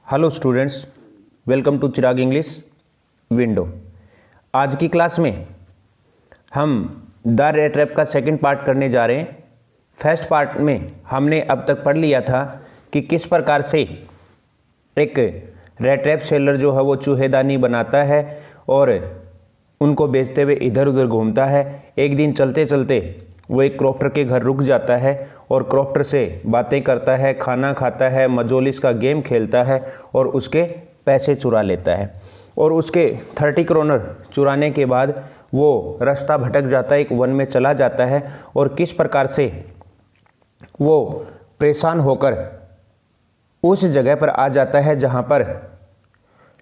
Hello students, welcome to Chirag English window. आज की class में हम द रैट रैप का सेकंड पार्ट करने जा रहे हैं। फर्स्ट पार्ट में हमने अब तक पढ़ लिया था कि किस प्रकार से एक रैट रैप सेलर जो है वो चूहेदानी बनाता है और उनको बेचते हुए इधर उधर घूमता है। एक दिन चलते चलते वो एक क्रॉफ्टर के घर रुक जाता है और क्रॉफ्टर से बातें करता है, खाना खाता है, मजोलिस का गेम खेलता है और उसके पैसे चुरा लेता है। और उसके 30 क्रोनर चुराने के बाद वो रास्ता भटक जाता है, एक वन में चला जाता है और किस प्रकार से वो परेशान होकर उस जगह पर आ जाता है जहाँ पर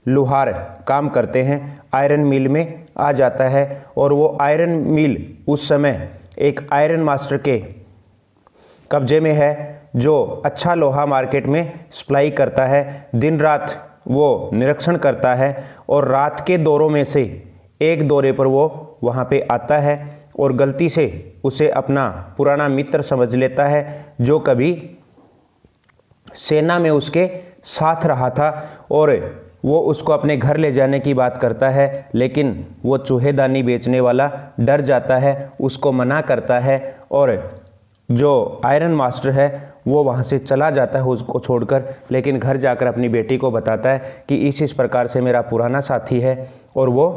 लोहार काम करते हैं, आयरन मिल में आ जाता है। और वो आयरन मिल उस समय एक आयरन मास्टर के कब्जे में है जो अच्छा लोहा मार्केट में सप्लाई करता है। दिन रात वो निरीक्षण करता है और रात के दौरों में से एक दौरे पर वो वहाँ पे आता है और गलती से उसे अपना पुराना मित्र समझ लेता है जो कभी सेना में उसके साथ रहा था और वो उसको अपने घर ले जाने की बात करता है, लेकिन वो चूहेदानी बेचने वाला डर जाता है, उसको मना करता है और जो आयरन मास्टर है वो वहाँ से चला जाता है उसको छोड़कर। लेकिन घर जाकर अपनी बेटी को बताता है कि इस प्रकार से मेरा पुराना साथी है और वो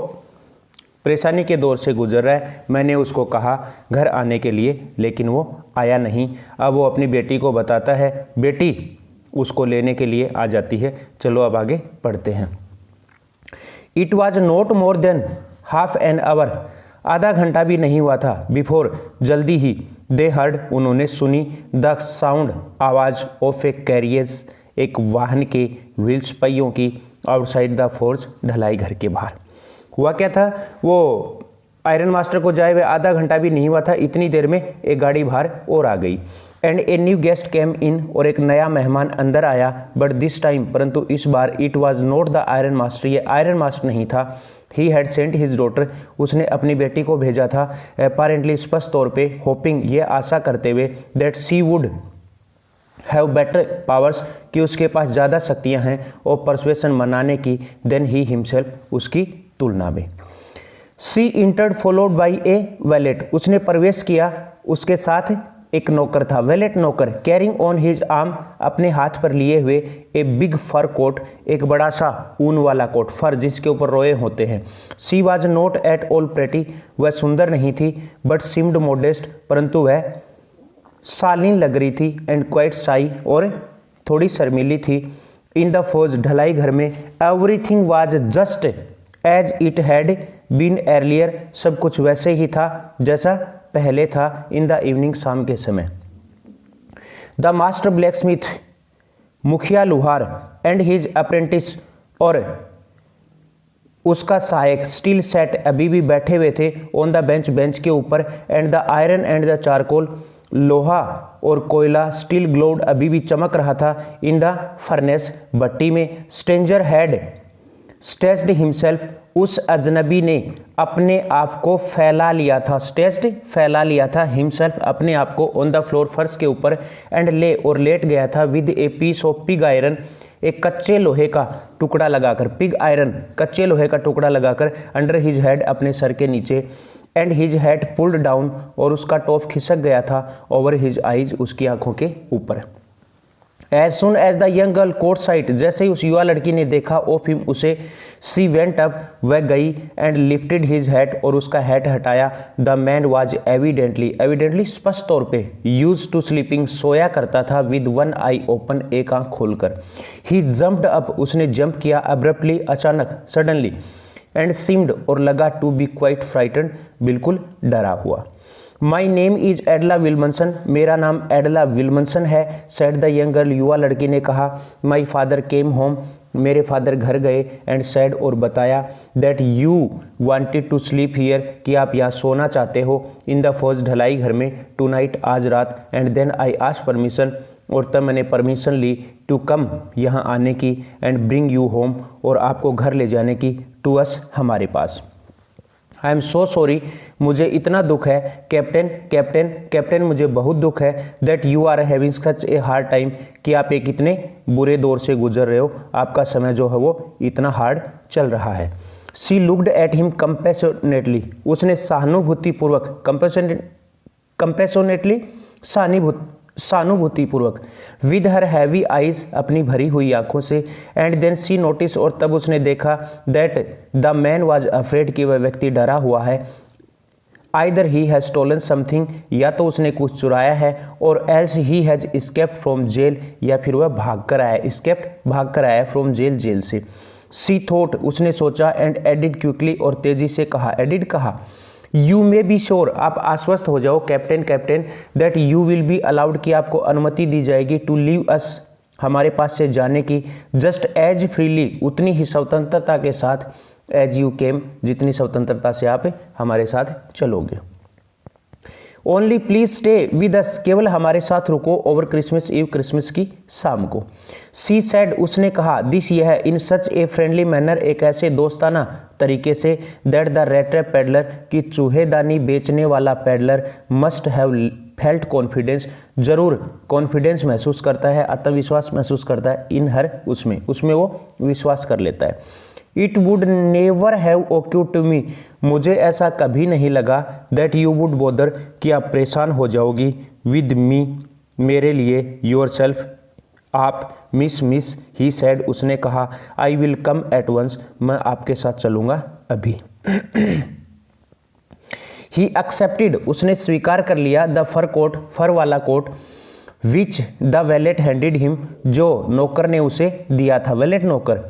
परेशानी के दौर से गुजर रहा है। मैंने उसको कहा घर आने के लिए लेकिन वो आया नहीं। अब वो अपनी बेटी को बताता है, बेटी उसको लेने के लिए आ जाती है। चलो अब आगे पढ़ते हैं। It was not more than half an hour, आधा घंटा भी नहीं हुआ था, बिफोर जल्दी ही दे हर्ड उन्होंने सुनी, द साउंड आवाज़ ऑफ ए कैरियर्स एक वाहन के व्हील्स पहियों की, आउटसाइड द फोर्स ढलाई घर के बाहर। हुआ क्या था, वो आयरन मास्टर को जाए हुए आधा घंटा भी नहीं हुआ था, इतनी देर में एक गाड़ी बाहर और आ गई। एंड ए न्यू गेस्ट केम इन और एक नया मेहमान अंदर आया। बट दिस टाइम परंतु इस बार it was not the iron master, ये आयरन मास्टर नहीं था। He had sent his daughter, उसने अपनी बेटी को भेजा था। अपेरेंटली स्पष्ट तौर पे, होपिंग ये आशा करते हुए, that she would have better powers कि उसके पास ज़्यादा शक्तियाँ हैं और परसुएशन मनाने की, देन ही हिमसेल्फ उसकी तुलना में। She entered followed by a valet, उसने प्रवेश किया, उसके साथ एक नौकर था, वैलेट नौकर, कैरिंग ऑन हिज आर्म, अपने हाथ पर लिए हुए, ए बिग फर कोट, एक बड़ा सा ऊन वाला कोट, फर जिसके ऊपर रोए होते हैं। She was not at all pretty, वह सुंदर नहीं थी, बट सिम्ड मोडेस्ट, परंतु वह शालीन लग रही थी, एंड क्वाइट साई और थोड़ी शर्मीली थी। इन द फौज ढलाई घर में, everything was just as it had been earlier, सब कुछ वैसे ही था जैसा पहले था। इन द इवनिंग, शाम के समय, द मास्टर ब्लैक स्मिथ, मुखिया लुहार, एंड हिज अप्रेंटिस और उसका सहायक, स्टिल सेट अभी भी बैठे हुए थे, ऑन द बेंच, बेंच के ऊपर, and the iron and the charcoal, लोहा और कोयला, स्टिल ग्लोड अभी भी चमक रहा था, इन द फर्नेस, भट्टी में। स्ट्रेंजर हैड स्टेस्ड हिमसेल्फ, उस अजनबी ने अपने आप को फैला लिया था, स्टेस्ड फैला लिया था, हिमसेल्फ अपने आप को, ऑन द फ्लोर फर्श के ऊपर, एंड ले और लेट गया था, with a piece of pig iron, एक कच्चे लोहे का टुकड़ा लगाकर, पिग आयरन कच्चे लोहे का टुकड़ा लगाकर, अंडर हिज हेड अपने सर के नीचे, and his head pulled down और उसका टॉप खिसक गया था, ओवर हिज आइज उसकी आंखों के ऊपर। As soon as the young girl caught sight, जैसे ही उस युवा लड़की ने देखा ऑफ हिम उसे, सी वेंट अप, वह गई, एंड लिफ्टेड हिज हैट और उसका हैट हटाया। द मैन वाज एविडेंटली स्पष्ट तौर पे, यूज टू स्लीपिंग, सोया करता था, विद वन आई ओपन, एक आंख खोलकर। ही जम्प्ड अप, उसने जंप किया, अब्रप्टली अचानक, सडनली, एंड सीम्ड और लगा, टू बी क्वाइट फ्राइटन, बिल्कुल डरा हुआ। माई नेम इज एडला विल्मनसन, मेरा नाम एडला विल्मनसन है, सेड द यंग गर्ल, युवा लड़की ने कहा। माई फादर केम होम, मेरे फादर घर गए, एंड सेड और बताया, that you wanted to sleep here, कि आप यहाँ सोना चाहते हो, इन द फौज ढलाई घर में, टू नाइट आज रात, and then I asked permission, और तब मैंने परमिशन ली, टू कम यहाँ आने की, एंड ब्रिंग यू होम और आपको घर ले जाने की, टू अस हमारे पास। आई एम सो सॉरी, मुझे इतना दुख है कैप्टन, कैप्टन, कैप्टन मुझे बहुत दुख है that you are having such a hard time, कि आप एक इतने बुरे दौर से गुजर रहे हो, आपका समय जो है वो इतना हार्ड चल रहा है। सी लुक्ड एट हिम कंपैशनेटली, उसने सहानुभूतिपूर्वक, कंपैशनेटली सहानुभूतिपूर्वक, विद हर हैवी आइज, अपनी भरी हुई आंखों से, एंड देन सी नोटिस, और तब उसने देखा that the man was afraid, कि वह व्यक्ति डरा हुआ है, either he has stolen something, या तो उसने कुछ चुराया है, और else he has escaped from jail, या फिर वह भाग कर आया, एस्केप्ड भाग कर आया, फ्रॉम जेल, जेल से। सी थॉट, उसने सोचा, एंड एडिड क्विकली, और तेजी से कहा, एडिड कहा, यू मे बी श्योर, आप आश्वस्त हो जाओ captain, captain, that you will be allowed, कि आपको अनुमति दी जाएगी, टू लीव अस, हमारे पास से जाने की, जस्ट एज फ्रीली, उतनी ही स्वतंत्रता के साथ, एज यू केम, जितनी स्वतंत्रता से आप हमारे साथ चलोगे। Only please stay with us, केवल हमारे साथ रुको, ओवर क्रिसमस ईव, क्रिसमस की शाम को। सी सेड, उसने कहा, दिस यह, इन सच ए फ्रेंडली मैनर, एक ऐसे दोस्ताना तरीके से, that the rate trap peddler, की चूहेदानी बेचने वाला peddler, must have felt confidence, जरूर कॉन्फिडेंस महसूस करता है, आत्मविश्वास महसूस करता है, इन हर, उसमें वो विश्वास कर लेता है। It would never have occurred to me, मुझे ऐसा कभी नहीं लगा, दैट यू वुड बोदर, कि आप परेशान हो जाओगी, विद मी, मेरे लिए, योर सेल्फ, आप, मिस, ही सेड, उसने कहा, I will come at once, मैं आपके साथ चलूंगा अभी। ही एक्सेप्टेड, उसने स्वीकार कर लिया, द फर कोट, फर वाला coat, which the valet handed him, जो नौकर ने उसे दिया था, वैलेट नौकर,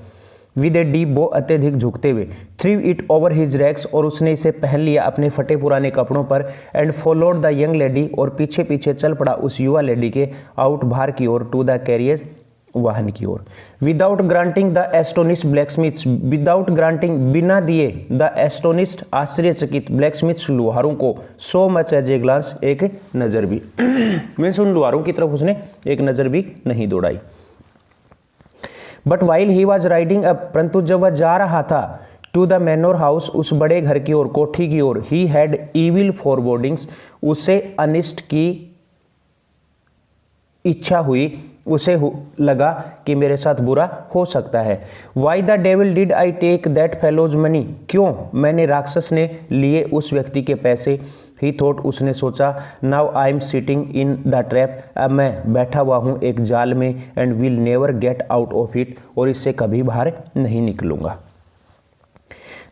विद ए डीप बो, अत्यधिक झुकते हुए, थ्रीव इट ओवर हिज रैक्स, और उसने इसे पहन लिया अपने फटे पुराने कपड़ों पर, and followed the young lady, और पीछे पीछे चल पड़ा उस युवा लेडी के, आउट बाहर की ओर, टू द कैरियर, वाहन की ओर। Without granting the astonished blacksmiths, without granting, बिना दिए, द एस्टोनिस्ट, आश्चर्यचकित, ब्लैकस्मिथ्स, लोहारों को, so much as a glance, एक नजर भी, मीन्स उन लोहारों की तरफ उसने एक नजर भी नहीं दौड़ाई। But while he was riding up, परंतु जब वह जा रहा था, टू द मैनोर हाउस, उस बड़े घर की ओर, कोठी की ओर, ही हैड इविल फॉरबोर्डिंग्स, उसे अनिष्ट की इच्छा हुई, उसे लगा कि मेरे साथ बुरा हो सकता है। Why the devil did I take that fellow's money, क्यों मैंने राक्षस ने लिए उस व्यक्ति के पैसे। ही थॉट, उसने सोचा, now I am sitting in the trap, अब मैं बैठा हुआ हूँ एक जाल में, and will never get out of it, और इससे कभी बाहर नहीं निकलूंगा।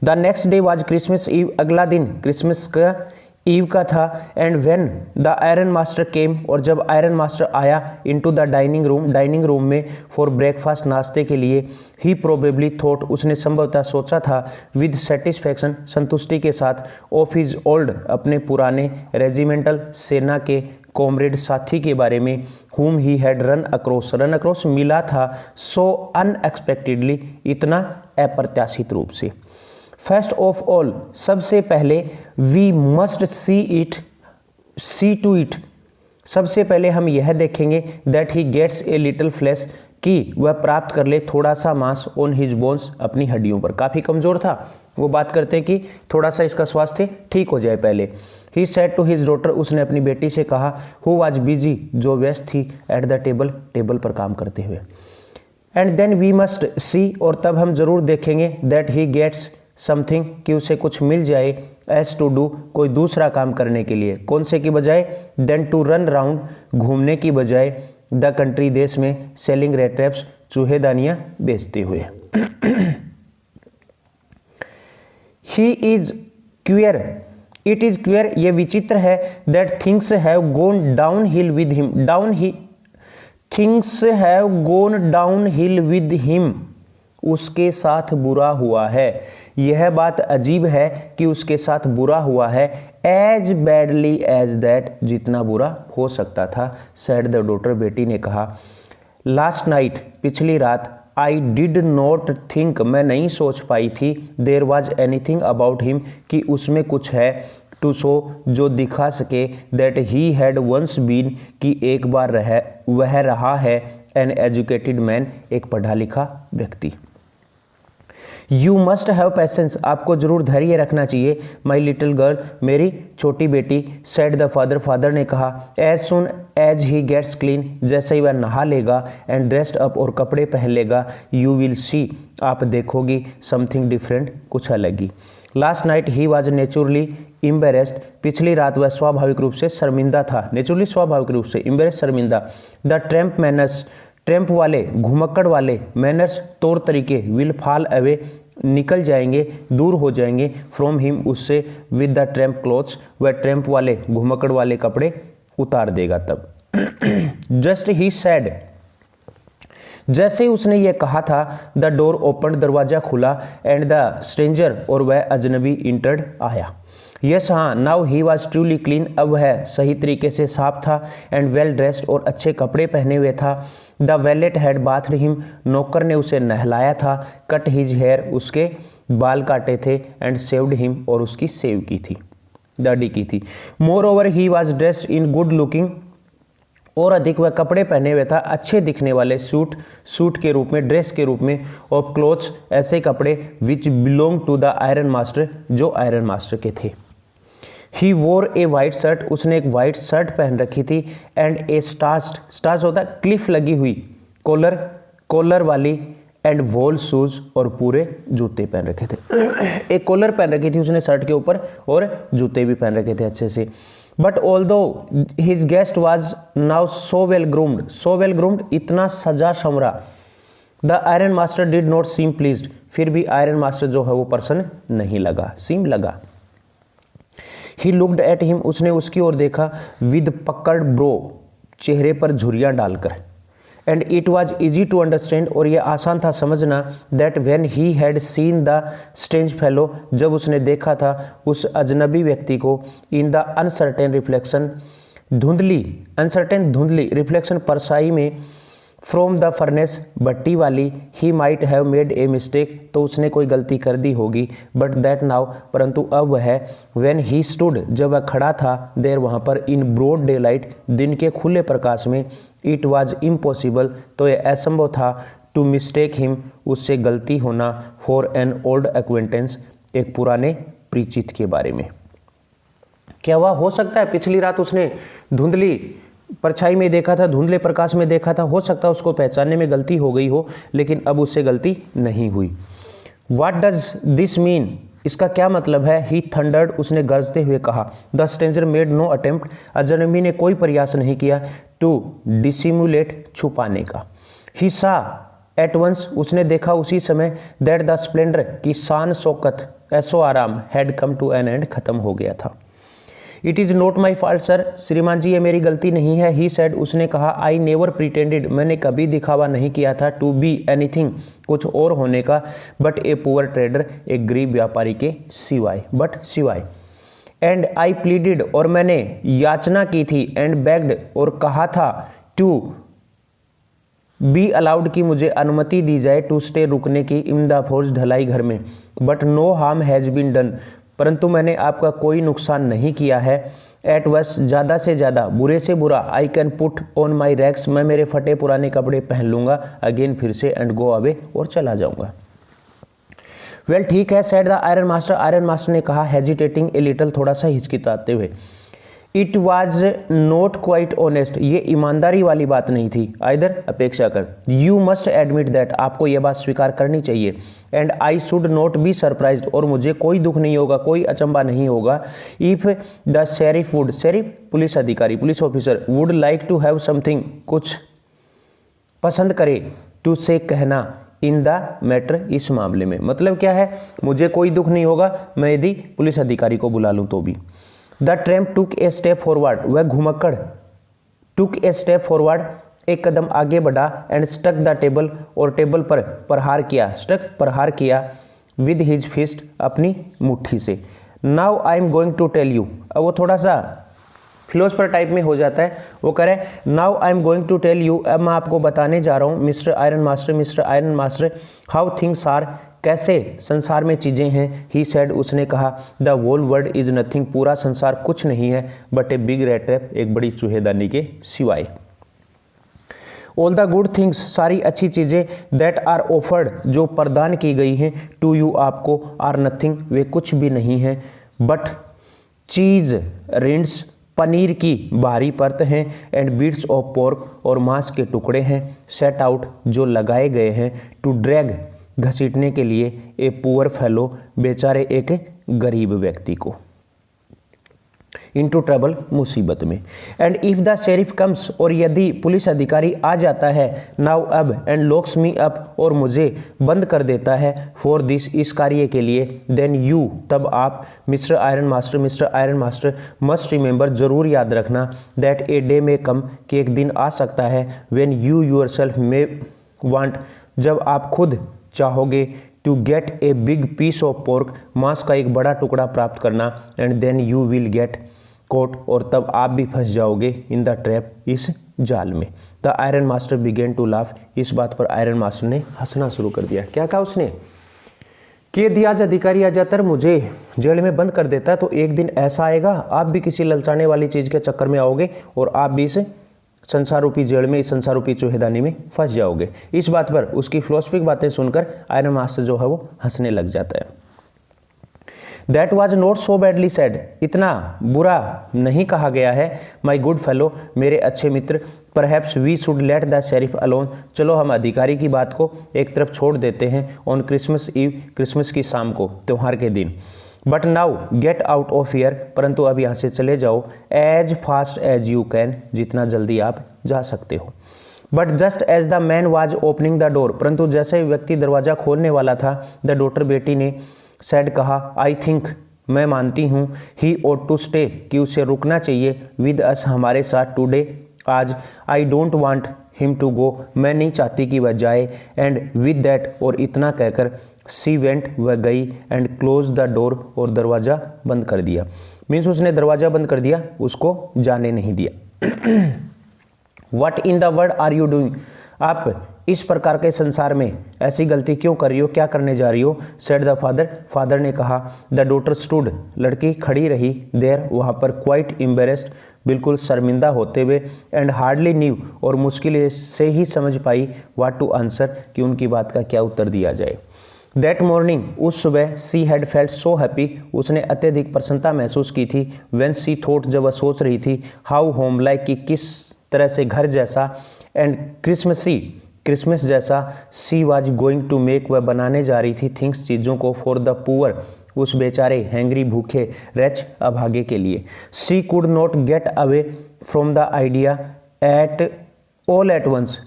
The next day was Christmas Eve, अगला दिन क्रिसमस का ईव का था, and when the iron master came, और जब आयरन मास्टर आया, इनटू द डाइनिंग रूम में, फॉर ब्रेकफास्ट, नाश्ते के लिए, ही प्रोबेबली थॉट, उसने संभवतः सोचा था, विद सेटिस्फैक्शन, संतुष्टि के साथ, ऑफ हिज ओल्ड, अपने पुराने रेजिमेंटल, सेना के कॉमरेड, साथी के बारे में, whom he had run across मिला था, so unexpectedly, इतना अप्रत्याशित रूप से। फर्स्ट ऑफ ऑल, सबसे पहले, we must see to it, सबसे पहले हम यह देखेंगे, that he gets a little flash, कि वह प्राप्त कर ले थोड़ा सा मांस, ऑन हिज बोन्स, अपनी हड्डियों पर, काफ़ी कमज़ोर था, वो बात करते हैं कि थोड़ा सा इसका स्वास्थ्य ठीक हो जाए पहले। He said to his daughter, उसने अपनी बेटी से कहा, हु वाज बिजी, जो व्यस्त थी, एट द टेबल पर काम करते हुए। And then we must see, और तब हम जरूर देखेंगे, दैट ही गेट्स समथिंग, कि उसे कुछ मिल जाए, एज टू डू, कोई दूसरा काम करने के लिए, कौन से की बजाय, देन टू रन राउंड, घूमने की बजाय, द कंट्री, देश में, सेलिंग रेट ट्रैप्स, चूहेदानियां बेचते हुए। He is queer, it is queer, ये विचित्र है, that things have gone down hill with him, things have gone down hill with him, उसके साथ बुरा हुआ है। यह बात अजीब है कि उसके साथ बुरा हुआ है, एज बैडली एज दैट, जितना बुरा हो सकता था, सेड द डॉटर, बेटी ने कहा, लास्ट नाइट, पिछली रात, आई डिड नॉट थिंक, मैं नहीं सोच पाई थी, there was anything about him, कि उसमें कुछ है, टू शो, जो दिखा सके, that he had once been, कि एक बार वह रहा है, एन एजुकेटेड मैन, एक पढ़ा लिखा व्यक्ति। यू मस्ट हैव पेशेंस, आपको जरूर धैर्य रखना चाहिए। माई लिटिल गर्ल, मेरी छोटी बेटी। सेड द फादर, फादर ने कहा। As soon as he gets clean, जैसे ही वह नहा लेगा, एंड ड्रेस्ड अप, और कपड़े पहन लेगा, यू विल सी, आप देखोगी, समथिंग डिफरेंट, कुछ अलग ही। Last night he was naturally embarrassed, पिछली रात वह स्वाभाविक रूप से शर्मिंदा था। नेचुरली स्वाभाविक रूप से, एम्बेरेस्ड शर्मिंदा। द ट्रैम्प मैनर्स, ट्रैम्प वाले, घुमक्कड़ वाले, मैनर्स तौर तरीके, विल फॉल अवे, निकल जाएंगे, दूर हो जाएंगे, फ्रॉम हिम, उससे, विद द ट्रैम्प क्लोथ्स, वह ट्रैम्प वाले, घुमक्कड़ वाले कपड़े उतार देगा तब। जस्ट ही सेड, जैसे ही उसने ये कहा था, द डोर ओपन, दरवाजा खुला, एंड द स्ट्रेंजर, और वह अजनबी इंटर्ड आया। यस हाँ, now he was truly clean, अब वह सही तरीके से साफ था, एंड वेल ड्रेस्ड, और अच्छे कपड़े पहने हुए था। The wallet had bathed him, नौकर ने उसे नहलाया था। कट हिज हेयर, उसके बाल काटे थे। एंड सेव्ड हिम, और उसकी सेव की थी, दाढ़ी की थी। More over he was dressed in good looking, और अधिक वह कपड़े पहने हुए था, अच्छे दिखने वाले, सूट के रूप में, ड्रेस के रूप में, ऑफ क्लोथ्स, ऐसे कपड़े, which belong to the iron master, जो आयरन मास्टर के थे। ही वोर ए वाइट शर्ट, उसने एक वाइट शर्ट पहन रखी थी। एंड ए स्टार्च होता है क्लिफ लगी हुई, कॉलर वाली, एंड वोल शूज, और पूरे जूते पहन रखे थे। एक कॉलर पहन रखी थी उसने शर्ट के ऊपर, और जूते भी पहन रखे थे अच्छे से। But although his guest was now so well groomed, इतना सजा संवरा, the iron master did not seem pleased, फिर भी आयरन मास्टर जो है वो प्रसन्न नहीं लगा, सीम लगा। ही लुक्ड एट हिम, उसने उसकी ओर देखा, विद पकड़ ब्रो, चेहरे पर झुर्रियां डालकर। And it was easy to understand, और यह आसान था समझना, that when he had seen the strange fellow, जब उसने देखा था उस अजनबी व्यक्ति को, इन द अनसर्टेन रिफ्लेक्शन, धुंधली रिफ्लेक्शन, परछाई में, फ्रॉम द फर्नेस, भट्टी वाली, he might have made a mistake, तो उसने कोई गलती कर दी होगी। बट दैट नाउ, परंतु अब वह, व्हेन ही स्टूड, जब वह खड़ा था, देर, वहाँ पर, इन ब्रॉड डे लाइट, दिन के खुले प्रकाश में, इट वॉज इम्पॉसिबल, तो यह असंभव था, टू मिस्टेक हिम, उससे गलती होना, फॉर एन ओल्ड एक्वेंटेंस, एक पुराने परिचित के बारे में। क्या वह हो सकता है पिछली रात उसने धुंधली परछाई में देखा था, धुंधले प्रकाश में देखा था, हो सकता है उसको पहचानने में गलती हो गई हो, लेकिन अब उससे गलती नहीं हुई। व्हाट डज दिस मीन, इसका क्या मतलब है? ही थंडर्ड, उसने गरजते हुए कहा। The stranger made no attempt, अजनबी ने कोई प्रयास नहीं किया, टू डिसिमुलेट, छुपाने का। ही सा एट वंस, उसने देखा उसी समय, दैट द स्प्लेंडर, की शान शौकत, ऐसो आराम, had come to an end, खत्म हो गया था। It is not my fault sir, श्रीमान जी ये मेरी गलती नहीं है। ही सेड, उसने कहा। आई नेवर प्रिटेंडेड, मैंने कभी दिखावा नहीं किया था, टू बी एनीथिंग, कुछ और होने का, बट ए पुअर ट्रेडर, एक गरीब व्यापारी के सिवाय। एंड आई प्लीडेड, और मैंने याचना की थी, एंड बेग्ड, और कहा था, टू बी अलाउड, की मुझे अनुमति दी जाए, टू स्टे, रुकने की, इन द फोर्स, ढलाई घर में। But no harm has been done, परंतु मैंने आपका कोई नुकसान नहीं किया है। एट वर्स, ज़्यादा से ज़्यादा, बुरे से बुरा, I can put on my rags, मैं मेरे फटे पुराने कपड़े पहन लूँगा, अगेन, फिर से, एंड गो अवे, और चला जाऊँगा। वेल ठीक है, said the iron master, iron master ने कहा, हेजिटेटिंग ए लिटल, थोड़ा सा हिचकिचाते हुए। It was not quite honest, ये ईमानदारी वाली बात नहीं थी, आइदर, अपेक्षा कर। यू मस्ट एडमिट दैट, आपको यह बात स्वीकार करनी चाहिए। And I should not be surprised, और मुझे कोई दुख नहीं होगा, कोई अचंबा नहीं होगा, if the sheriff would, sheriff police अधिकारी, police officer, would like to have something, कुछ पसंद करे, टू से, कहना, इन द मैटर, इस मामले में। मतलब क्या है, मुझे कोई दुख नहीं होगा, मैं यदि पुलिस अधिकारी को बुला लूँ तो भी। The tramp took a step forward, वह घुमक्कड़, टुक ए स्टेप फॉरवर्ड, एक कदम आगे बढ़ा, एंड स्टक द टेबल, और टेबल पर प्रहार किया, स्टक, प्रहार किया, विद हिज फिस्ट, अपनी मुट्ठी से। Now I am going to tell you, अब वो थोड़ा सा फिलोसफर टाइप में हो जाता है, वो कह रहे हैं, now I am going to tell you, अब मैं आपको बताने जा रहा हूँ, mister iron master, how things are, कैसे संसार में चीज़ें हैं। ही सेड, उसने कहा, the whole world is nothing, पूरा संसार कुछ नहीं है, but a big rat trap, एक बड़ी चूहेदानी के सिवाय। ऑल द गुड थिंग्स, सारी अच्छी चीज़ें, दैट आर ऑफर्ड, जो प्रदान की गई हैं, टू यू, आपको, आर नथिंग, वे कुछ भी नहीं हैं, बट चीज़, रिंड्स, पनीर की बाहरी परत हैं, एंड बीट्स ऑफ पोर्क, और मांस के टुकड़े हैं, सेट आउट, जो लगाए गए हैं, टू ड्रैग, घसीटने के लिए, ए पुअर फेलो, बेचारे एक गरीब व्यक्ति को, इनटू ट्रबल, मुसीबत में। And if the sheriff comes, और यदि पुलिस अधिकारी आ जाता है, नाउ अब, एंड लॉक्स मी अप, और मुझे बंद कर देता है, फॉर दिस, इस कार्य के लिए, देन यू, तब आप, mister iron master, must remember, जरूर याद रखना, दैट ए डे में कम, कि एक दिन आ सकता है, when you yourself may want, जब आप खुद चाहोगे, to get a big piece of pork, मांस का एक बड़ा टुकड़ा प्राप्त करना, and then you will get caught, और तब आप भी फंस जाओगे, इन द ट्रैप, इस जाल में। The iron master began to laugh, इस बात पर आयरन मास्टर ने हंसना शुरू कर दिया। क्या कहा उसने कि यदि आज अधिकारी आ जाता है, मुझे जेल में बंद कर देता है, तो एक दिन ऐसा आएगा, आप भी किसी ललचाने वाली चीज़ के चक्कर में आओगे, और आप भी इस संसार रूपी जेल में, इस संसार रूपी चूहेदानी में फंस जाओगे। इस बात पर उसकी फिलोसफिक बातें सुनकर आयरन मास्टर जो है वो हंसने लग जाता है। That was not so badly said, इतना बुरा नहीं कहा गया है, माई गुड फेलो, मेरे अच्छे मित्र, perhaps we should let the sheriff alone, चलो हम अधिकारी की बात को एक तरफ छोड़ देते हैं, ऑन क्रिसमस ईव, क्रिसमस की शाम को, त्यौहार के दिन, but now get out of here, परंतु अब यहाँ से चले जाओ, as fast as you can, जितना जल्दी आप जा सकते हो। But just as the man was opening the door, परंतु जैसे व्यक्ति दरवाजा खोलने वाला था, द डॉटर, बेटी ने, सैड, कहा, आई थिंक, मैं मानती हूँ, ही ought टू स्टे, कि उसे रुकना चाहिए, विद अस, हमारे साथ, टुडे, आज, I don't want him to go, मैं नहीं चाहती कि वह जाए, एंड विद दैट, और इतना कहकर, सी वेंट, वह गई, एंड क्लोज द डोर, और दरवाज़ा बंद कर दिया। मीन्स उसने दरवाज़ा बंद कर दिया, उसको जाने नहीं दिया। What in the world are you doing, आप इस प्रकार के संसार में ऐसी गलती क्यों कर रही हो, क्या करने जा रही हो, सेड द फादर, फादर ने कहा, द डॉटर स्टूड, लड़की खड़ी रही, देयर, वहाँ पर, क्वाइट एम्बेरेस्ड, बिल्कुल शर्मिंदा होते हुए, एंड हार्डली न्यू, और मुश्किल से ही समझ पाई, व्हाट टू आंसर, कि उनकी बात का क्या उत्तर दिया जाए। दैट मॉर्निंग, उस सुबह, she had felt so happy, उसने अत्यधिक प्रसन्नता महसूस की थी, व्हेन सी थॉट, जब वह सोच रही थी, हाउ होम लाइक, कि किस तरह से घर जैसा, एंड क्रिसमस जैसा, she was going to make, वह बनाने जा रही थी, थिंग्स, चीज़ों को, फॉर द पुअर, उस बेचारे, हैंग्री, भूखे, रेच, अभागे के लिए। She could not get away from the idea at all at once,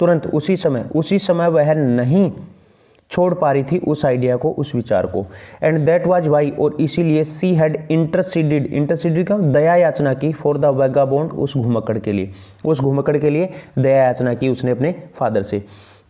तुरंत, उसी समय वह नहीं छोड़ पा रही थी उस आइडिया को, उस विचार को। एंड दैट वाज वाई, और इसीलिए, सी हैड इंटरसीडेड का दया याचना की, फॉर द वैगाबोंड, उस घुमक्कड़ के लिए दया याचना की उसने अपने फादर से।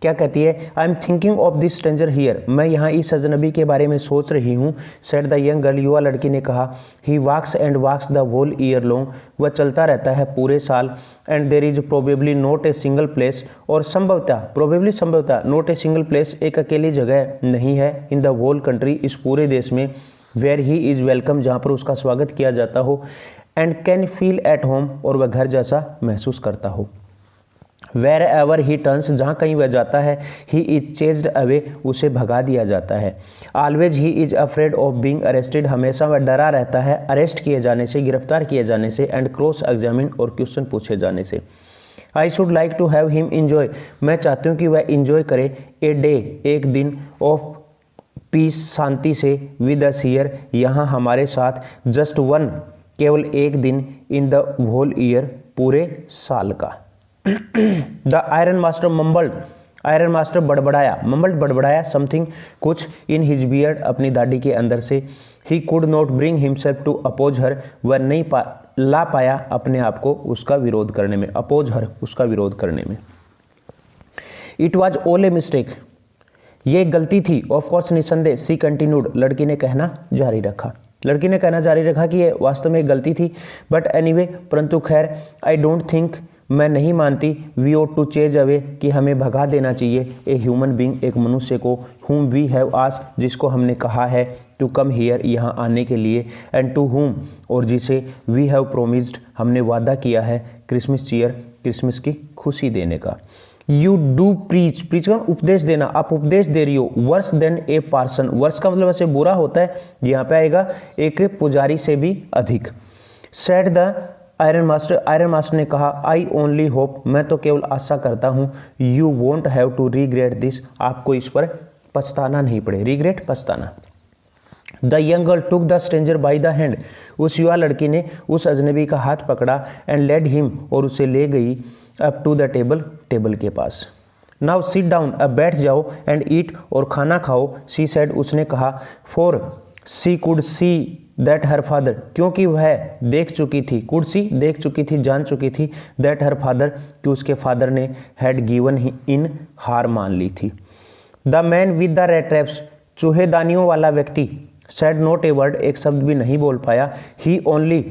क्या कहती है, I am thinking of this stranger here, मैं यहाँ इस अजनबी के बारे में सोच रही हूँ, सेड द यंग गर्ल, युवा लड़की ने कहा, he walks and walks the whole year long, वह चलता रहता है पूरे साल, and there is probably not a single place, और संभवतः नॉट ए सिंगल प्लेस, एक अकेली जगह नहीं है, इन द होल कंट्री, इस पूरे देश में, वेयर ही इज़ वेलकम, जहाँ पर उसका स्वागत किया जाता हो, and can feel at home, और वह घर जैसा महसूस करता हो। वेर एवर ही टर्न्स, जहाँ कहीं वह जाता है, ही इज चेज्ड अवे, उसे भगा दिया जाता है। Always he is afraid of being arrested, हमेशा वह डरा रहता है अरेस्ट किए जाने से, गिरफ्तार किए जाने से, एंड क्रॉस एग्जामिन, और क्वेश्चन पूछे जाने से। I should like to have him enjoy, मैं चाहती हूँ कि वह इंजॉय करे, ए डे, एक दिन, ऑफ पीस, शांति से, विद अस हियर, यहाँ हमारे साथ, जस्ट वन, केवल एक दिन, इन द होल ईयर, पूरे साल का। The iron master mumbled, iron master बड़बड़ाया, समथिंग, कुछ, इन हिज बियर्ड, अपनी दाढ़ी के अंदर से। He could not bring himself to oppose her, वह नहीं ला पाया अपने आप को उसका विरोध करने में, अपोज हर, उसका विरोध करने में। It was all a mistake, ये एक गलती थी, ऑफ कोर्स, निसंदेह, सी कंटिन्यूड, लड़की ने कहना जारी रखा कि ये वास्तव में एक गलती थी, बट एनीवे, परंतु खैर, आई डोंट थिंक, मैं नहीं मानती, we ought to chase away, कि हमें भगा देना चाहिए, ए ह्यूमन बींग, एक मनुष्य को, whom we have asked, जिसको हमने कहा है, टू कम हियर, यहाँ आने के लिए, एंड टू whom, और जिसे, वी हैव प्रोमिस्ड, हमने वादा किया है, क्रिसमस चीयर, क्रिसमस की खुशी देने का। यू डू प्रीच, प्रीच का उपदेश देना, आप उपदेश दे रही हो। वर्स देन ए पार्सन, वर्स का मतलब ऐसे बुरा होता है, यहाँ पे आएगा एक पुजारी से भी अधिक। Said the iron master, iron master ने कहा, आई ओनली होप, मैं तो केवल आशा करता हूँ, you won't have to regret this, आपको इस पर पछताना नहीं पड़े। रिग्रेट, पछताना। The young girl took the stranger by the hand, उस युवा लड़की ने उस अजनबी का हाथ पकड़ा, एंड लेड हिम, और उसे ले गई up to the table, table के पास। नाउ सिट डाउन, अब बैठ जाओ, एंड ईट, और खाना खाओ, सी सेड, उसने कहा, for she could see that her father, क्योंकि वह देख चुकी थी, कुड सी देख चुकी थी, जान चुकी थी, दैट हर फादर कि उसके फादर ने हैड गिवन इन, हार मान ली थी। The man with the red traps, चूहेदानियों वाला व्यक्ति, सेड नॉट ए वर्ड, एक शब्द भी नहीं बोल पाया, ही ओनली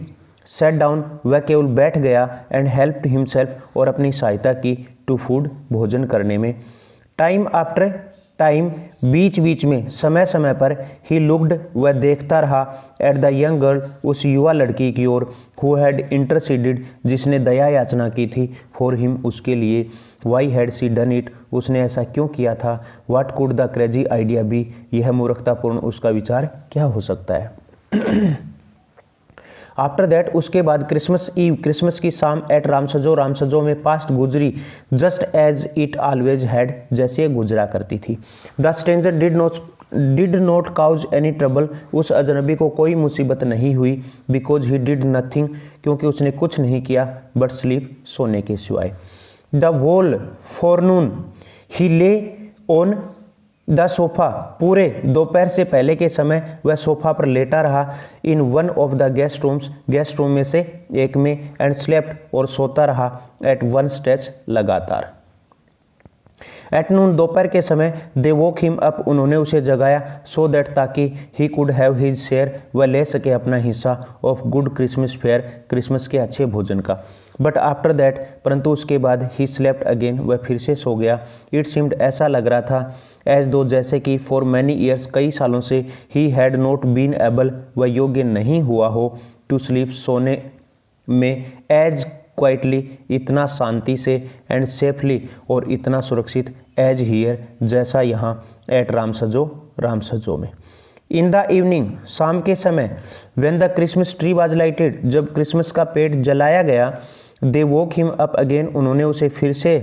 सेट डाउन, वह केवल बैठ गया, एंड हेल्प्ड हिमसेल्फ, और अपनी सहायता की, टू फूड, भोजन करने में। टाइम आफ्टर टाइम, बीच बीच में, समय समय पर, ही लुक्ड, वह देखता रहा, एट द यंग गर्ल, उस युवा लड़की की ओर, हु हैड इंटरसीडेड, जिसने दया याचना की थी, फॉर हिम, उसके लिए। Why had she done it, उसने ऐसा क्यों किया था। What could the crazy idea be, यह मूर्खतापूर्ण उसका विचार क्या हो सकता है। आफ्टर दैट, उसके बाद, क्रिसमस ईव, क्रिसमस की शाम, एट रामसजो, रामसजो में, पास्ट गुजरी, just as it always had, जैसे गुजरा करती थी। The stranger did not cause any trouble, उस अजनबी को कोई मुसीबत नहीं हुई, बिकॉज ही डिड नथिंग, क्योंकि उसने कुछ नहीं किया, बट स्लीप, सोने के सिवाय। द होल फॉरनून ही ले ऑन द सोफा, पूरे दोपहर से पहले के समय वह सोफा पर लेटा रहा, in one of the guest rooms, guest room में से एक में, एंड स्लेप्ट, और सोता रहा, एट वन स्ट्रेच, लगातार। एट नून, दोपहर के समय, दे वोक हिम अप, उन्होंने उसे जगाया, सो दैट, ताकि, he could have his share, वह ले सके अपना हिस्सा, of good Christmas fair, Christmas के अच्छे भोजन का। बट आफ्टर दैट, परंतु उसके बाद, ही स्लेप्ट अगेन, वह फिर से सो गया। इट सीम्ड, ऐसा लग रहा था, एज दो, जैसे कि, फॉर मैनी ईयर्स, कई सालों से, he had not been able, वह योग्य नहीं हुआ हो, टू स्लीप, सोने में, एज क्वाइटली, इतना शांति से, एंड सेफली, और इतना सुरक्षित, एज हियर, जैसा यहाँ, एट रामसजो, रामसजो में। इन द इवनिंग, शाम के समय, when the Christmas tree was lighted, जब क्रिसमस का पेड़ जलाया गया, दे वोक हिम अप अगेन, उन्होंने उसे फिर से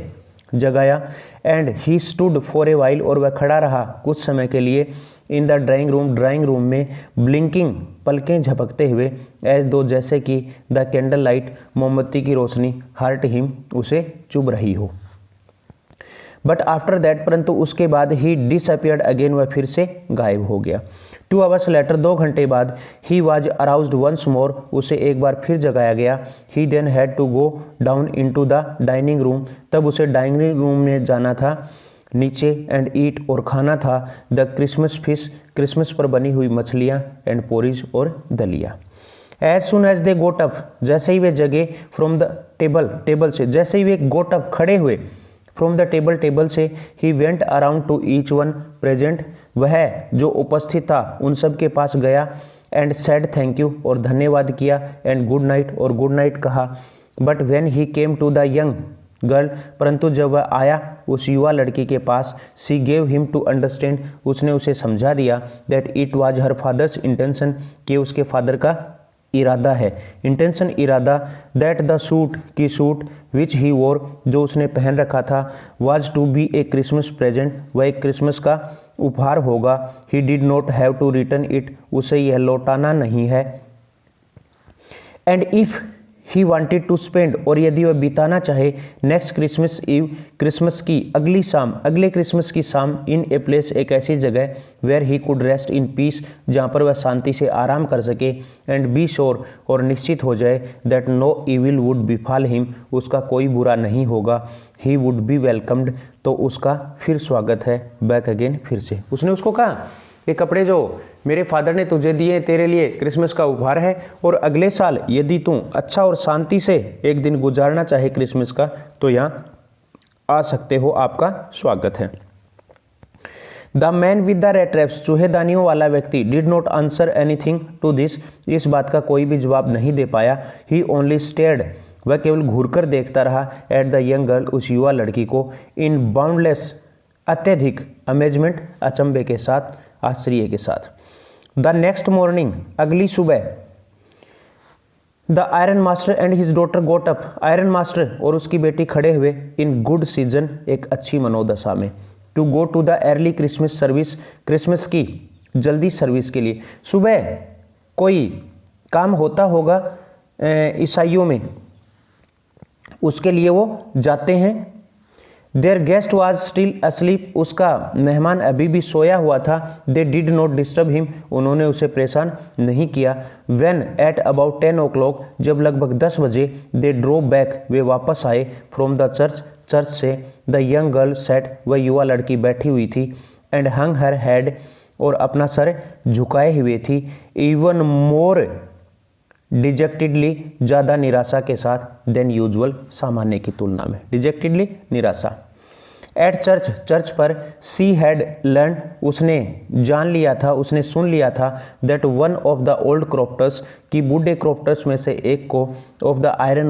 जगाया, and he stood for a while, और वह खड़ा रहा कुछ समय के लिए, in the drawing room, drawing room में, ब्लिंकिंग, पलकें झपकते हुए, एज दो, जैसे कि, द कैंडल लाइट, मोमबत्ती की रोशनी, हर्ट हिम, उसे चुभ रही हो। बट आफ्टर दैट, परंतु उसके बाद, ही डिसअपियर्ड अगेन, वह फिर से गायब हो गया। 2 आवर्स लेटर, 2 घंटे बाद, he was aroused once more, उसे एक बार फिर जगाया गया। He then had to go down into the dining room, तब उसे डाइनिंग रूम में जाना था, नीचे, एंड ईट, और खाना था, द क्रिसमस फिश, क्रिसमस पर बनी हुई मछलियाँ, एंड पोरिज, और दलिया। As soon as they got up, जैसे ही वे जगे, फ्रॉम द टेबल, टेबल से, जैसे ही वे गोट अप, खड़े हुए, फ्रॉम द टेबल, टेबल से, he went around two each one present, वह जो उपस्थित था उन सब के पास गया, एंड सेड थैंक यू, और धन्यवाद किया, एंड गुड नाइट, और गुड नाइट कहा। But when he came to the young girl, परंतु जब वह आया उस युवा लड़की के पास, she gave him to understand, उसने उसे समझा दिया, that it was her father's intention, कि उसके फादर का इरादा है, इंटेंशन, इरादा, दैट द सूट, की सूट, विच ही वोर, जो उसने पहन रखा था, was to be a Christmas present, वह एक क्रिसमस का उपहार होगा। He did not have to return it, उसे यह लौटाना नहीं है। And if he wanted to spend, और यदि वह बिताना चाहे, नेक्स्ट क्रिसमस ईव, क्रिसमस की अगली शाम, अगले क्रिसमस की शाम, इन ए प्लेस, एक ऐसी जगह, where he could rest in peace, जहाँ पर वह शांति से आराम कर सके, एंड बी श्योर, और निश्चित हो जाए, that no evil would befall him, उसका कोई बुरा नहीं होगा, ही वुड बी वेलकम्ड, तो उसका फिर स्वागत है, बैक अगेन, फिर से। उसने उसको कहा, ये कपड़े जो मेरे फादर ने तुझे दिए, तेरे लिए क्रिसमस का उपहार है, और अगले साल यदि तू अच्छा और शांति से एक दिन गुजारना चाहे क्रिसमस का, तो यहाँ आ सकते हो, आपका स्वागत है। The man with the red traps, चूहेदानियों वाला व्यक्ति, did not answer anything to this, इस बात का कोई भी जवाब नहीं दे पाया। ही ओनली स्टेयर्ड, वह केवल घूरकर देखता रहा एट द यंग गर्ल, उस युवा लड़की को, इन बाउंडलेस, अत्यधिक अमेजमेंट, अचंभे के साथ, आश्चर्य के साथ। द नेक्स्ट मॉर्निंग, अगली सुबह, the iron master and his daughter goat up, iron master और उसकी बेटी खड़े हुए, इन गुड सीजन, एक अच्छी मनोदशा में, to go to the early Christmas service, Christmas की जल्दी सर्विस के लिए। सुबह कोई काम होता होगा ईसाइयों में, उसके लिए वो जाते हैं। There guest was still asleep, उसका मेहमान अभी भी सोया हुआ था। They did not disturb him, उन्होंने उसे परेशान नहीं किया। व्हेन एट अबाउट 10 o'clock, जब लगभग 10 बजे, दे ड्रोव बैक, वे वापस आए, फ्रॉम द चर्च, चर्च से। द यंग गर्ल सेट, वह युवा लड़की बैठी हुई थी, एंड हंग हर हेड, और अपना सर झुकाए हुए थी, इवन मोर डिजेक्टेडली, ज़्यादा निराशा के साथ, देन यूजुअल, सामान्य की तुलना में, डिजेक्टेडली, निराशा। एट चर्च, चर्च पर, सी हैड लर्न, उसने जान लिया था, उसने सुन लिया था, that one of the old crofters, की बूढ़े क्रॉप्टर्स में से एक को, ऑफ द आयरन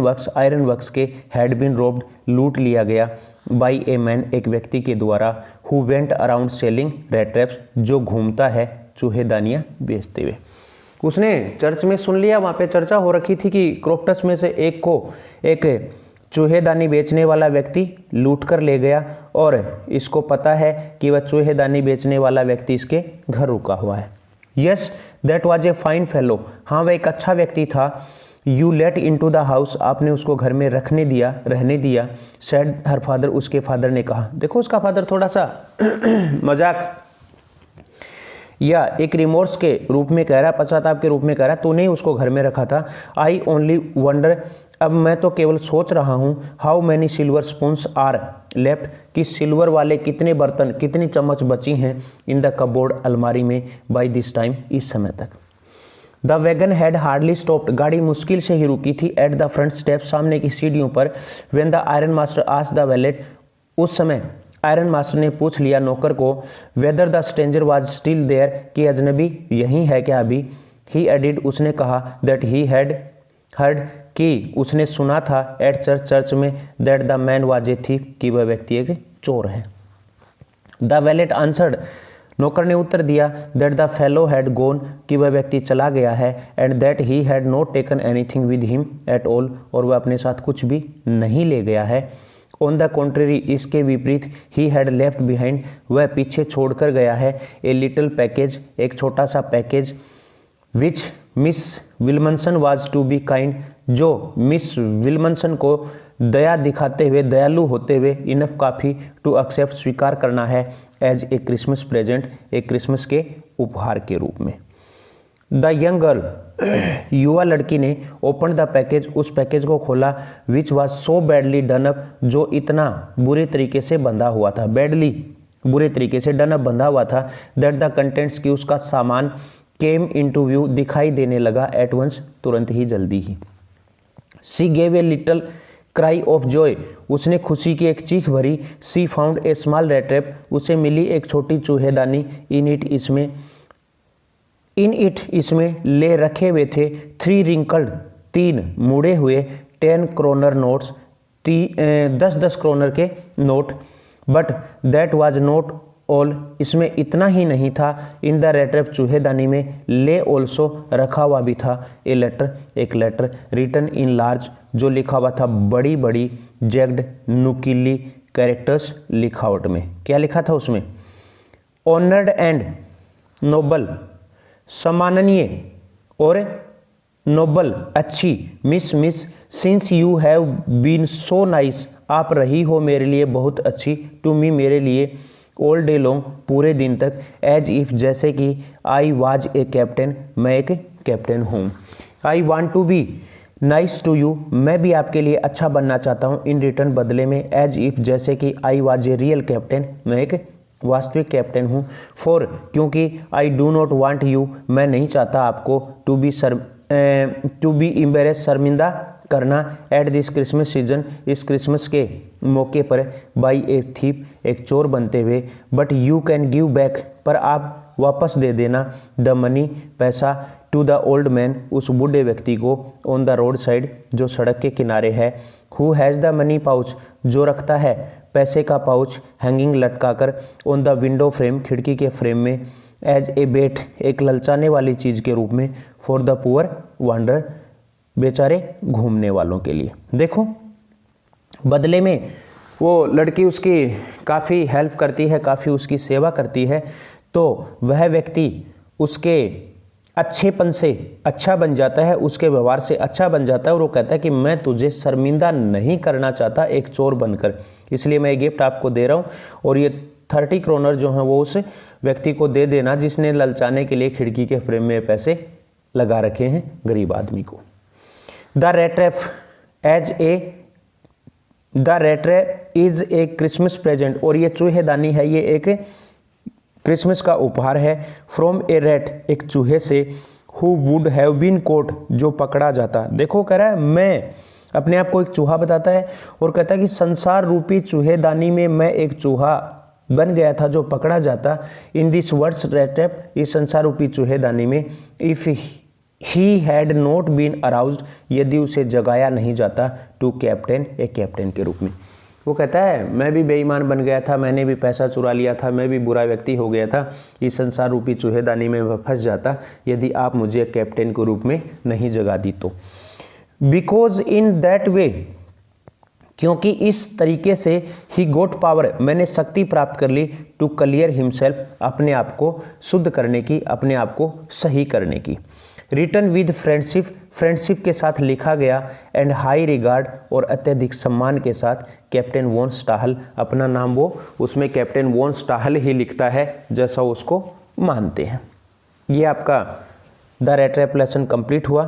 वर्क्स के, हैड बीन रोब्ड, लूट लिया गया, बाई ए मैन, एक व्यक्ति के द्वारा, who went around selling red traps, जो घूमता है चूहेदानियाँ बेचते हुए। उसने चर्च में सुन लिया, वहाँ पे चर्चा हो रखी थी कि क्रॉप्टर्स में से एक को एक चूहेदानी बेचने वाला व्यक्ति लूट कर ले गया, और इसको पता है कि वह चूहेदानी बेचने वाला व्यक्ति इसके घर रुका हुआ है। Yes that was a fine fellow, हाँ वह एक अच्छा व्यक्ति था। You let in to the house, आपने उसको घर में रहने दिया। सैड हर फादर, उसके फादर ने कहा। देखो उसका फादर थोड़ा सा मजाक या एक रिमोर्स के रूप में कह रहा है, पश्चाताप के रूप में कह रहा है, तूने ही उसको घर में रखा था। आई ओनली वंडर, अब मैं तो केवल सोच रहा हूँ, how many silver spoons are left, कि सिल्वर वाले कितने बर्तन, कितनी चम्मच बची हैं, इन द कबोर्ड, अलमारी में, बाई दिस टाइम, इस समय तक। The wagon had hardly stopped, गाड़ी मुश्किल से ही रुकी थी, एट द फ्रंट स्टेप, सामने की सीढ़ियों पर। When the iron master asked the valet, उस समय आयरन मास्टर ने पूछ लिया नौकर को, whether the stranger was still there, कि अजनबी यहीं है क्या अभी। ही एडिड, उसने कहा, दैट ही हैड हर्ड, कि उसने सुना था, एट चर्च, चर्च में, that the man was a thief, कि वह व्यक्ति एक चोर है। द वैलेट आंसर्ड, नौकर ने उत्तर दिया, that the fellow had gone, कि वह व्यक्ति चला गया है, and that he had not taken anything with him at all, और वह अपने साथ कुछ भी नहीं ले गया है। ऑन द कॉन्ट्रेरी, इसके विपरीत, ही हैड लेफ्ट बिहाइंड, वह पीछे छोड़कर गया है, ए लिटिल पैकेज, एक छोटा सा package, which Miss Wilmanson was to be kind, जो मिस विल्मनसन को दया दिखाते हुए, दयालु होते हुए, इनफ काफ़ी, टू एक्सेप्ट, स्वीकार करना है, एज ए क्रिसमस प्रेजेंट, एक क्रिसमस के उपहार के रूप में। द यंग गर्ल, युवा लड़की ने, ओपन द पैकेज, उस पैकेज को खोला, which was so badly done up, जो इतना बुरे तरीके से बंधा हुआ था, बैडली, बुरे तरीके से डन अप बंधा हुआ था, दैट द कंटेंट्स, की उसका सामान, केम इन टू व्यू, दिखाई देने लगा, एट वंस, तुरंत ही, जल्दी ही। She gave a little cry of joy, उसने खुशी की एक चीख भरी। She found a small red trap, उसे मिली एक छोटी चूहेदानी। इन इट, इसमें ले रखे हुए थे, 3 रिंकल्ड, 3 मुड़े हुए, 10 क्रोनर नोट्स, 10 क्रोनर के note. But that was not all, इसमें इतना ही नहीं था। इन द रेड ट्रैप, चूहेदानी में, ले ऑल्सो, रखा हुआ भी था, ए लेटर, एक लेटर, रिटन इन लार्ज, जो लिखा हुआ था बड़ी बड़ी, जैग्ड, नुकीली कैरेक्टर्स, लिखावट में। क्या लिखा था उसमें? ऑनर्ड एंड नोबल, सम्माननीय और नोबल, अच्छी, miss since you have been so nice, आप रही हो मेरे लिए बहुत अच्छी, टू मी, मेरे लिए, ऑल डे लॉन्ग, पूरे दिन तक, एज इफ, जैसे कि, आई वाज ए कैप्टन, मैं एक कैप्टन हूँ। I want to be nice to you, मैं भी आपके लिए अच्छा बनना चाहता हूँ, इन रिटर्न, बदले में, एज इफ, जैसे कि, I was a real captain, मैं एक वास्तविक कैप्टन हूँ। फॉर, क्योंकि, I do not want you, मैं नहीं चाहता आपको, टू बी एम्बेरेस, शर्मिंदा करना, एट दिस क्रिसमस सीजन, इस क्रिसमस के मौके पर, बाई ए थीप, एक चोर बनते हुए। But you can give back, पर आप वापस दे देना, द मनी, पैसा, टू द ओल्ड मैन, उस बूढ़े व्यक्ति को, ऑन द रोड साइड, जो सड़क के किनारे है, who has the money pouch, जो रखता है पैसे का पाउच, हैंगिंग लटकाकर, ऑन द विंडो फ्रेम, खिड़की के फ्रेम में, एज ए बेट, एक ललचाने वाली चीज़ के रूप में, फॉर द पुअर वांडर, बेचारे घूमने वालों के लिए। देखो बदले में वो लड़की उसकी काफ़ी हेल्प करती है, काफ़ी उसकी सेवा करती है, तो वह व्यक्ति उसके अच्छेपन से अच्छा बन जाता है, उसके व्यवहार से अच्छा बन जाता है और वो कहता है कि मैं तुझे शर्मिंदा नहीं करना चाहता एक चोर बनकर, इसलिए मैं ये गिफ्ट आपको दे रहा हूँ और ये 30 क्रोनर जो हैं वो उस व्यक्ति को दे देना जिसने ललचाने के लिए खिड़की के फ्रेम में पैसे लगा रखे हैं गरीब आदमी को। The rat trap is a Christmas present, और ये चूहेदानी है, ये एक क्रिसमस का उपहार है, फ्रॉम ए रैट, एक चूहे से, who would have been caught, जो पकड़ा जाता। देखो कह रहा है मैं अपने आप को एक चूहा बताता है और कहता है कि संसार रूपी चूहेदानी में मैं एक चूहा बन गया था जो पकड़ा जाता। In this words rat trap, इस संसार रूपी चूहेदानी में, if he had not been aroused, यदि उसे जगाया नहीं जाता, टू कैप्टन, एक कैप्टन के रूप में। वो कहता है मैं भी बेईमान बन गया था, मैंने भी पैसा चुरा लिया था, मैं भी बुरा व्यक्ति हो गया था, इस संसार रूपी चूहेदानी में फंस जाता यदि आप मुझे कैप्टन के रूप में नहीं जगा दी तो। बिकॉज इन दैट वे, क्योंकि इस तरीके से, ही गोट पावर, मैंने शक्ति प्राप्त कर ली, टू क्लियर हिमसेल्फ, अपने आप को शुद्ध करने की, अपने आप को सही करने की। रिटर्न विद फ्रेंडशिप, फ्रेंडशिप के साथ लिखा गया, एंड हाई रिगार्ड, और अत्यधिक सम्मान के साथ, कैप्टन वॉन स्टाहल, अपना नाम वो उसमें कैप्टन वॉन स्टाहल ही लिखता है जैसा उसको मानते हैं। ये आपका the rat trap lesson complete हुआ।